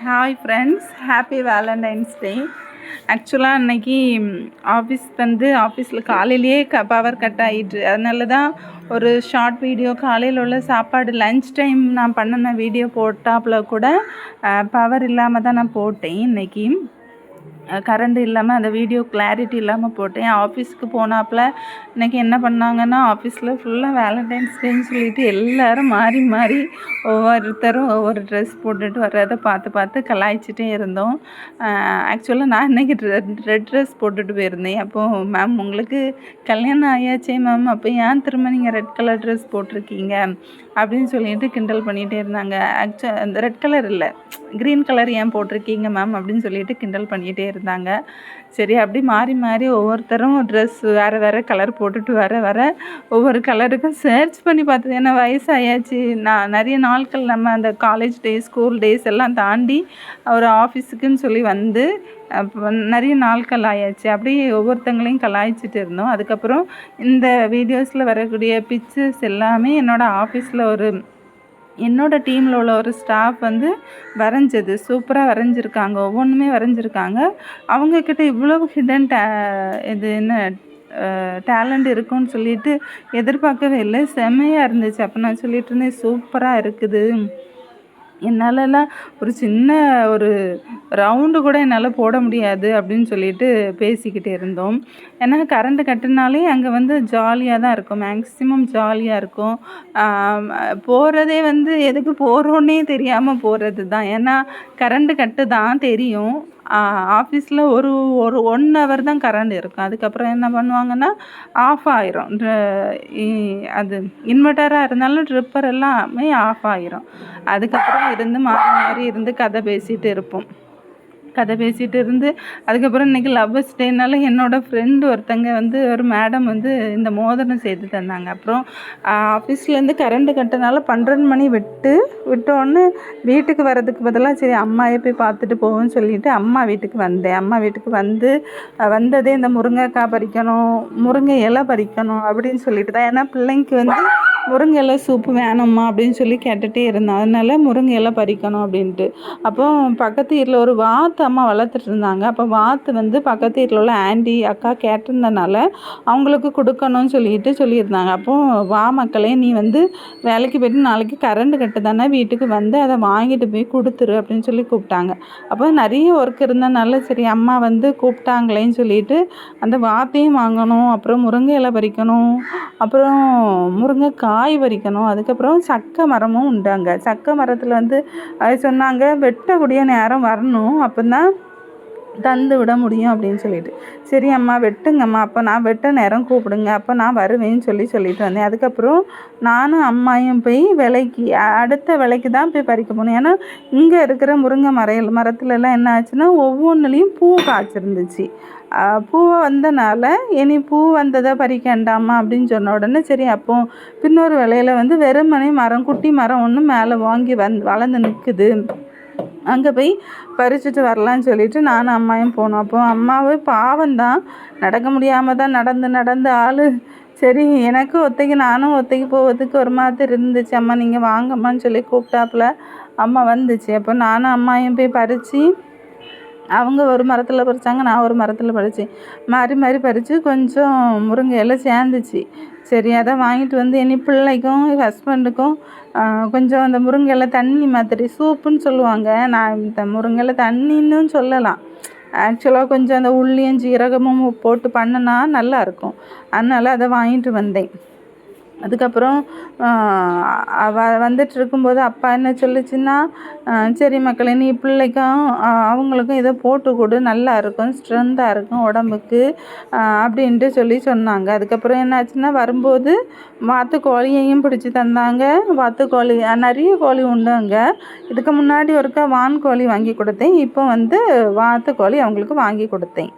Hi friends, happy Valentine's டே. ஆக்சுவலாக அன்றைக்கி ஆஃபீஸில் காலையிலேயே பவர் கட் ஆகிட்டு, அதனால தான் ஒரு ஷார்ட் வீடியோ காலையில் உள்ள சாப்பாடு லன்ச் டைம் நான் பண்ணின வீடியோ போட்டாப்புல கூட பவர் இல்லாமல் தான் நான் போட்டேன். இன்றைக்கி கரண்ட் இல்லாமல் அந்த வீடியோ கிளாரிட்டி இல்லாமல் போட்டேன். ஆஃபீஸுக்கு போனாப்புல இன்றைக்கி என்ன பண்ணாங்கன்னா, ஆஃபீஸில் ஃபுல்லாக வேலண்டைன்ஸ் டேன்னு சொல்லிட்டு எல்லோரும் மாறி மாறி ஒவ்வொருத்தரும் ஒவ்வொரு ட்ரெஸ் போட்டுட்டு வர்றதை பார்த்து கலாய்ச்சிட்டே இருந்தோம். ஆக்சுவலாக நான் இன்றைக்கி ரெட் ட்ரெஸ் போட்டுட்டு போயிருந்தேன். அப்போது மேம் உங்களுக்கு கல்யாணம் ஆயாச்சே மேம், அப்போ ஏன் திரும்ப நீங்கள் ரெட் கலர் ட்ரெஸ் போட்டிருக்கீங்க அப்படின்னு சொல்லிட்டு கிண்டல் பண்ணிகிட்டே இருந்தாங்க. அந்த ரெட் கலர் இல்லை, க்ரீன் கலர் ஏன் போட்டிருக்கீங்க மேம் அப்படின்னு சொல்லிட்டு கிண்டல் பண்ணிகிட்டே இருந்தாங்க. சரி, அப்படி மாறி மாறி ஒவ்வொருத்தரும் ட்ரெஸ் வேறு கலர் போட்டுட்டு வர ஒவ்வொரு கலருக்கும் சர்ச் பண்ணி பார்த்தது. ஏன்னா வயசாயாச்சு, நான் நிறைய நாட்கள் நம்ம அந்த காலேஜ் டேஸ் ஸ்கூல் டேஸ் எல்லாம் தாண்டி ஒரு ஆஃபீஸுக்குன்னு சொல்லி வந்து நிறைய நாட்கள் ஆயாச்சு. அப்படியே ஒவ்வொருத்தங்களையும் கலாய்ச்சிட்டு இருந்தோம். அதுக்கப்புறம் இந்த வீடியோஸில் வரக்கூடிய பிக்சர்ஸ் எல்லாமே என்னோடய ஆஃபீஸில் என்னோடய டீமில் உள்ள ஒரு ஸ்டாஃப் வரைஞ்சது. சூப்பராக வரைஞ்சிருக்காங்க, ஒவ்வொன்றுமே வரைஞ்சிருக்காங்க. அவங்கக்கிட்ட இவ்வளவு ஹிடன் இது என்ன டேலண்ட் இருக்குன்னு சொல்லிட்டு எதிர்பார்க்கவே இல்லை. செம்மையாக இருந்துச்சு. அப்போ நான் சொல்லிட்டு இருந்தேன், சூப்பராக இருக்குது, என்னாலலாம் ஒரு சின்ன ஒரு ரவுண்டு கூட என்னால் போட முடியாது அப்படின்னு சொல்லிட்டு பேசிக்கிட்டே இருந்தோம். ஏன்னா கரண்ட்டு கட்டுனாலே அங்கே ஜாலியாக தான் இருக்கும், மேக்ஸிமம் ஜாலியாக இருக்கும். போகிறதே எதுக்கு போகிறோன்னே தெரியாமல் போகிறது தான். ஏன்னா கரண்ட்டு கட்டு தான் தெரியும். ஆஃபீஸில் ஒரு 1 ஹவர் தான் கரண்ட் இருக்கும். அதுக்கப்புறம் என்ன பண்ணுவாங்கன்னா ஆஃப் ஆயிரும். அது இன்வெர்ட்டராக இருந்தாலும் ட்ரிப்பர் எல்லாமே ஆஃப் ஆயிரும். அதுக்கப்புறம் மாறி இருந்து கதை பேசிகிட்டு இருப்போம். அதுக்கப்புறம் இன்றைக்கி லவ்வர்ஸ் டேனால என்னோடய ஃப்ரெண்டு ஒருத்தங்க ஒரு மேடம் இந்த மோதிரம் செய்து தந்தாங்க. அப்புறம் ஆஃபீஸ்லேருந்து கரண்ட்டு கட்டினால 12 மணி விட்டோன்னு வீட்டுக்கு வர்றதுக்கு பதிலாக சரி அம்மாவே போய் பார்த்துட்டு போவோன்னு சொல்லிட்டு அம்மா வீட்டுக்கு வந்தேன். அம்மா வீட்டுக்கு வந்ததே இந்த முருங்கைக்காய் பறிக்கணும், முருங்கை இலை பறிக்கணும் அப்படின்னு சொல்லிட்டு தான். ஏன்னா பிள்ளைக்கு முருங்கை இலை சூப்பு வேணும்மா அப்படின்னு சொல்லி கேட்டுகிட்டே இருந்தேன். அதனால் முருங்கை இலை பறிக்கணும் அப்படின்ட்டு. அப்போ பக்கத்து வீட்டில் ஒரு வாத்து அம்மா வளர்த்துட்டு இருந்தாங்க. அப்போ வாத்து பக்கத்து வீட்டில் உள்ள ஆண்டி அக்கா கேட்டிருந்தனால அவங்களுக்கு கொடுக்கணும்னு சொல்லியிருந்தாங்க. அப்போது வா மக்களே, நீ வேலைக்கு போய்ட்டு நாளைக்கு கரண்ட் கட்டு தானே, வீட்டுக்கு அதை வாங்கிட்டு போய் கொடுத்துரு அப்படின்னு சொல்லி கூப்பிட்டாங்க. அப்போ நிறைய ஒர்க் இருந்தனால சரி அம்மா கூப்பிட்டாங்களேன்னு சொல்லிட்டு அந்த வாத்தையும் வாங்கணும், அப்புறம் முருங்கை இலை பறிக்கணும், அப்புறம் முருங்கைக்காய் பறிக்கணும். அதுக்கப்புறம் சக்கை மரமும் உண்டாங்க. சக்கை மரத்தில் அது சொன்னாங்க வெட்டக்கூடிய நேரம் வரணும், அப்போ தான் தந்து விட முடியும் அப்படின்னு சொல்லிட்டு. சரி அம்மா வெட்டுங்கம்மா, அப்போ நான் வெட்ட நேரம் கூப்பிடுங்க, அப்போ நான் வருவேன்னு சொல்லிட்டு வந்தேன். அதுக்கப்புறம் நானும் அம்மாயும் போய் அடுத்த விலைக்கு தான் போய் பறிக்க போனோம். ஏன்னா இங்கே இருக்கிற முருங்கை மரத்துலலாம் என்ன ஆச்சுன்னா ஒவ்வொன்றுலேயும் பூ காய்ச்சிருந்துச்சு. பூவை வந்தனால இனி பூ வந்ததை பறிக்கண்டாமா அப்படின்னு சொன்ன உடனே சரி அப்போ பின்னொரு விலையில் வெறுமனே மரம், குட்டி மரம் ஒன்று மேலே வாங்கி வளர்ந்து நிற்குது, அங்கே போய் பறிச்சுட்டு வரலான்னு சொல்லிட்டு நானும் அம்மாயும் போனோம். அப்போ அம்மாவே பாவம்தான், நடக்க முடியாமல் தான் நடந்து ஆள் சரி எனக்கு நானும் ஒத்தைக்கு போகிறதுக்கு ஒரு மாதிரி இருந்துச்சு. அம்மா நீங்கள் வாங்கம்மான்னு சொல்லி கூப்பிட்டாப்புல அம்மா வந்துச்சு. அப்போ நானும் அம்மாயும் போய் பறித்து, அவங்க ஒரு மரத்தில் பறித்தாங்க, நான் ஒரு மரத்தில் பறித்தேன். மாறி பறித்து கொஞ்சம் முருங்கை எல்லாம் சேர்ந்துச்சு. சரி அதை வாங்கிட்டு இனி பிள்ளைக்கும் ஹஸ்பண்டுக்கும் கொஞ்சம் அந்த முருங்கையில தண்ணி மாதிரி சூப்புன்னு சொல்லுவாங்க, நான் இந்த முருங்கையில தண்ணின்னு சொல்லலாம். ஆக்சுவலாக கொஞ்சம் அந்த உள்ளியும் ஜீரகமும் போட்டு பண்ணினா நல்லாயிருக்கும். அதனால் அதை வாங்கிட்டு வந்தேன். அதுக்கப்புறம் இருக்கும்போது அப்பா என்ன சொல்லிச்சுன்னா, சரி மக்களே நீ பிள்ளைக்கும் அவங்களுக்கும் இதை போட்டு கொடு, நல்லா இருக்கும், ஸ்ட்ரென்த்தாக இருக்கும் உடம்புக்கு அப்படின்ட்டு சொன்னாங்க. அதுக்கப்புறம் என்னாச்சுன்னா வரும்போது வாத்துக்கோழியையும் பிடிச்சி தந்தாங்க. வாத்துக்கோழி நிறைய கோழி உண்டு அங்கே. இதுக்கு முன்னாடி ஒருக்கா வான்கோழி வாங்கி கொடுத்தேன், இப்போ வாத்துக்கோழி அவங்களுக்கு வாங்கி கொடுத்தேன்.